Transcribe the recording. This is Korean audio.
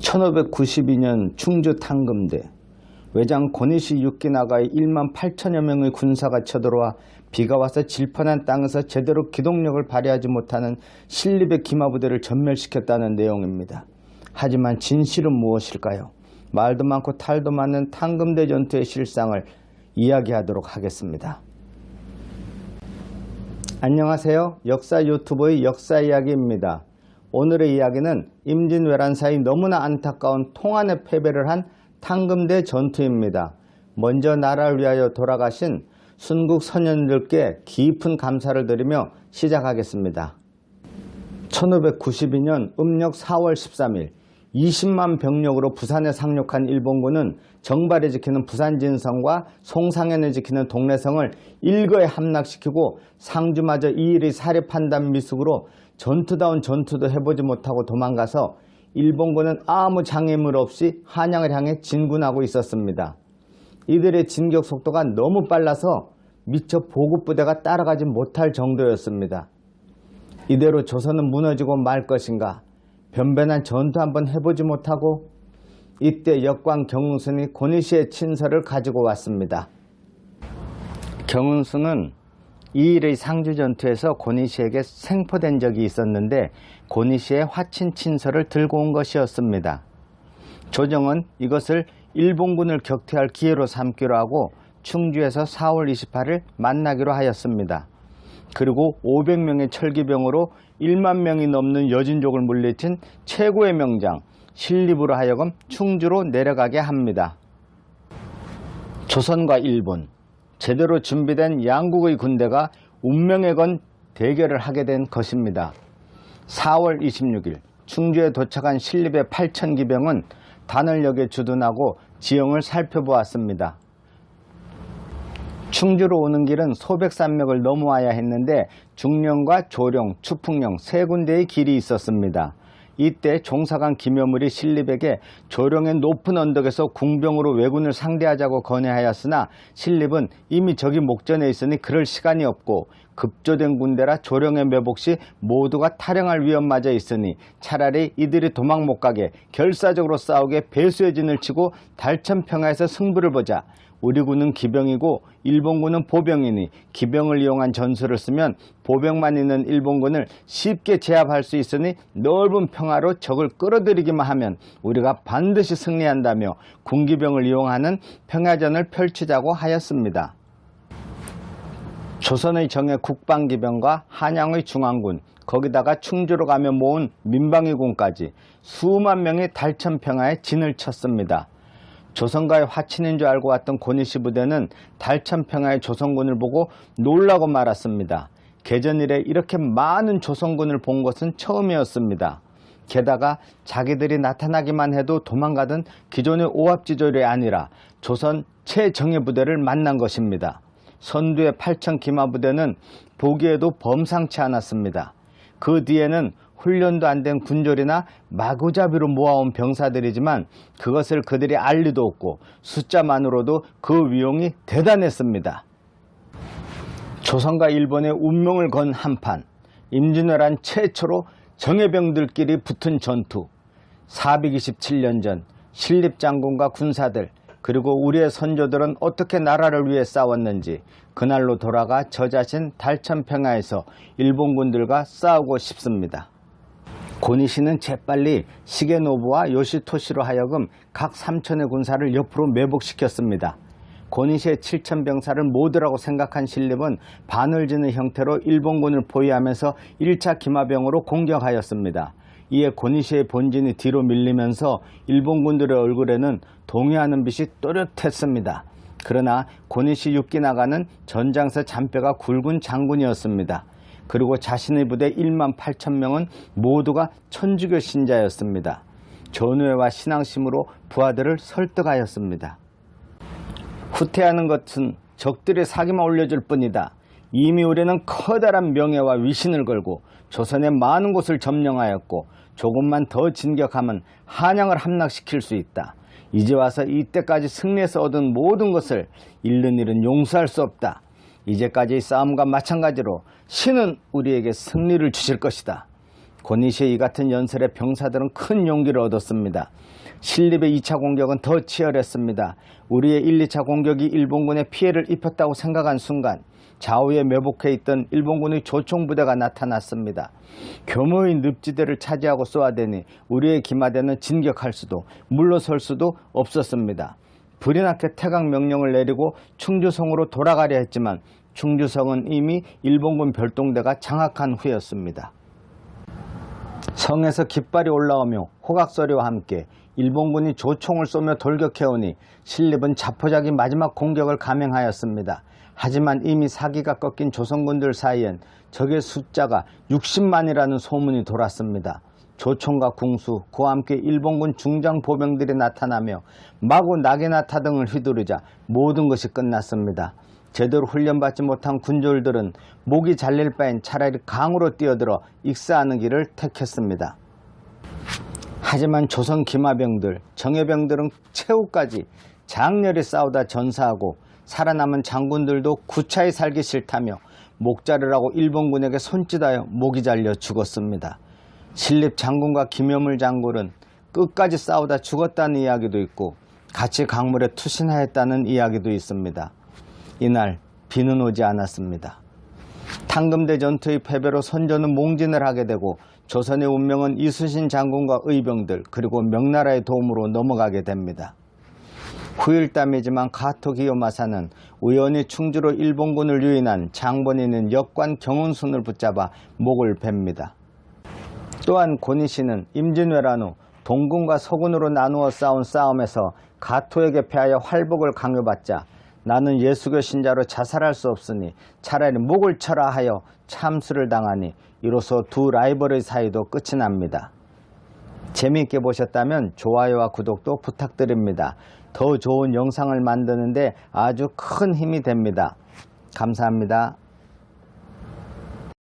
1592년 충주 탕금대 외장 권희시 6기 나가의 1만 8천여 명의 군사가 쳐들어와 비가 와서 질펀한 땅에서 제대로 기동력을 발휘하지 못하는 신립의 기마부대를 전멸시켰다는 내용입니다. 하지만 진실은 무엇일까요? 말도 많고 탈도 많은 탕금대 전투의 실상을 이야기하도록 하겠습니다. 안녕하세요. 역사 유튜브의 역사 이야기입니다. 오늘의 이야기는 임진왜란사의 너무나 안타까운 통한의 패배를 한 탕금대 전투입니다. 먼저 나라를 위하여 돌아가신 순국 선현들께 깊은 감사를 드리며 시작하겠습니다. 1592년 음력 4월 13일 20만 병력으로 부산에 상륙한 일본군은 정발에 지키는 부산진성과 송상현에 지키는 동래성을 일거에 함락시키고 상주마저 이 일의 사례 판단 미숙으로 전투다운 전투도 해보지 못하고 도망가서 일본군은 아무 장애물 없이 한양을 향해 진군하고 있었습니다. 이들의 진격 속도가 너무 빨라서 미처 보급부대가 따라가지 못할 정도였습니다. 이대로 조선은 무너지고 말 것인가? 변변한 전투 한번 해보지 못하고 이때 역광 경운승이 권희시의 친서를 가지고 왔습니다. 경운승은 이 일의 상주전투에서 권희시에게 생포된 적이 있었는데 권희시의 화친 친서를 들고 온 것이었습니다. 조정은 이것을 일본군을 격퇴할 기회로 삼기로 하고 충주에서 4월 28일 만나기로 하였습니다. 그리고 500명의 철기병으로 1만 명이 넘는 여진족을 물리친 최고의 명장 신립으로 하여금 충주로 내려가게 합니다. 조선과 일본, 제대로 준비된 양국의 군대가 운명에 건 대결을 하게 된 것입니다. 4월 26일 충주에 도착한 신립의 8,000기병은 단월역에 주둔하고 지형을 살펴보았습니다. 충주로 오는 길은 소백산맥을 넘어와야 했는데 중령과 조령, 추풍령 세 군데의 길이 있었습니다. 이때 종사관 김여물이 신립에게 조령의 높은 언덕에서 궁병으로 왜군을 상대하자고 건의하였으나 신립은 이미 적이 목전에 있으니 그럴 시간이 없고 급조된 군대라 조령의 매복 시 모두가 탈영할 위험마저 있으니 차라리 이들이 도망 못 가게 결사적으로 싸우게 배수의 진을 치고 달천평화에서 승부를 보자. 우리 군은 기병이고 일본군은 보병이니 기병을 이용한 전술을 쓰면 보병만 있는 일본군을 쉽게 제압할 수 있으니 넓은 평화로 적을 끌어들이기만 하면 우리가 반드시 승리한다며 군기병을 이용하는 평야전을 펼치자고 하였습니다. 조선의 정예 국방기병과 한양의 중앙군, 거기다가 충주로 가며 모은 민방위군까지 수만 명이 달천평화에 진을 쳤습니다. 조선과의 화친인 줄 알고 왔던 권희시 부대는 달천평화의 조선군을 보고 놀라고 말았습니다. 개전 이래 이렇게 많은 조선군을 본 것은 처음이었습니다. 게다가 자기들이 나타나기만 해도 도망가던 기존의 오합지졸이 아니라 조선 최정예 부대를 만난 것입니다. 선두의 8,000기마부대는 보기에도 범상치 않았습니다. 그 뒤에는 훈련도 안 된 군졸이나 마구잡이로 모아온 병사들이지만 그것을 그들이 알 리도 없고 숫자만으로도 그 위용이 대단했습니다. 조선과 일본의 운명을 건 한판, 임진왜란 최초로 정예병들끼리 붙은 전투, 427년 전 신립장군과 군사들 그리고 우리의 선조들은 어떻게 나라를 위해 싸웠는지 그날로 돌아가 저 자신 달천평야에서 일본군들과 싸우고 싶습니다. 권희시는 재빨리 시게노부와 요시토시로 하여금 각 3천의 군사를 옆으로 매복시켰습니다. 권희시의 7,000병사를 모두라고 생각한 신립은 반을 지는 형태로 일본군을 포위하면서 1차 기마병으로 공격하였습니다. 이에 권희시의 본진이 뒤로 밀리면서 일본군들의 얼굴에는 동요하는 빛이 또렷했습니다. 그러나 권희시 6기 나가는 전장서 잔뼈가 굵은 장군이었습니다. 그리고 자신의 부대 1만 8,000명은 모두가 천주교 신자였습니다. 전우회와 신앙심으로 부하들을 설득하였습니다. 후퇴하는 것은 적들의 사기만 올려줄 뿐이다. 이미 우리는 커다란 명예와 위신을 걸고 조선의 많은 곳을 점령하였고 조금만 더 진격하면 한양을 함락시킬 수 있다. 이제 와서 이때까지 승리해서 얻은 모든 것을 잃는 일은 용서할 수 없다. 이제까지의 싸움과 마찬가지로 신은 우리에게 승리를 주실 것이다. 고니시의 이 같은 연설에 병사들은 큰 용기를 얻었습니다. 신립의 2차 공격은 더 치열했습니다. 우리의 1, 2차 공격이 일본군에 피해를 입혔다고 생각한 순간 좌우에 매복해 있던 일본군의 조총부대가 나타났습니다. 교묘히 늪지대를 차지하고 쏘아대니 우리의 기마대는 진격할 수도 물러설 수도 없었습니다. 불이 나게 퇴각 명령을 내리고 충주성으로 돌아가려 했지만 충주성은 이미 일본군 별동대가 장악한 후였습니다. 성에서 깃발이 올라오며 호각소리와 함께 일본군이 조총을 쏘며 돌격해오니 신립은 자포자기 마지막 공격을 감행하였습니다. 하지만 이미 사기가 꺾인 조선군들 사이엔 적의 숫자가 60만이라는 소문이 돌았습니다. 조총과 궁수, 그와 함께 일본군 중장 보병들이 나타나며 마구 낙이나타 등을 휘두르자 모든 것이 끝났습니다. 제대로 훈련받지 못한 군졸들은 목이 잘릴 바엔 차라리 강으로 뛰어들어 익사하는 길을 택했습니다. 하지만 조선 기마병들, 정예병들은 최후까지 장렬히 싸우다 전사하고 살아남은 장군들도 구차히 살기 싫다며 목자르라고 일본군에게 손짓하여 목이 잘려 죽었습니다. 신립 장군과 김여물 장군은 끝까지 싸우다 죽었다는 이야기도 있고 같이 강물에 투신하였다는 이야기도 있습니다. 이날 비는 오지 않았습니다. 탕금대 전투의 패배로 선조는 몽진을 하게 되고 조선의 운명은 이순신 장군과 의병들 그리고 명나라의 도움으로 넘어가게 됩니다. 후일담이지만 가토 기요마사는 우연히 충주로 일본군을 유인한 장본인인 역관 경운순을 붙잡아 목을 뱁니다. 또한 고니시는 임진왜란 후 동군과 서군으로 나누어 싸운 싸움에서 가토에게 패하여 활복을 강요받자 나는 예수교 신자로 자살할 수 없으니 차라리 목을 쳐라 하여 참수를 당하니 이로써 두 라이벌의 사이도 끝이 납니다. 재미있게 보셨다면 좋아요와 구독도 부탁드립니다. 더 좋은 영상을 만드는데 아주 큰 힘이 됩니다. 감사합니다.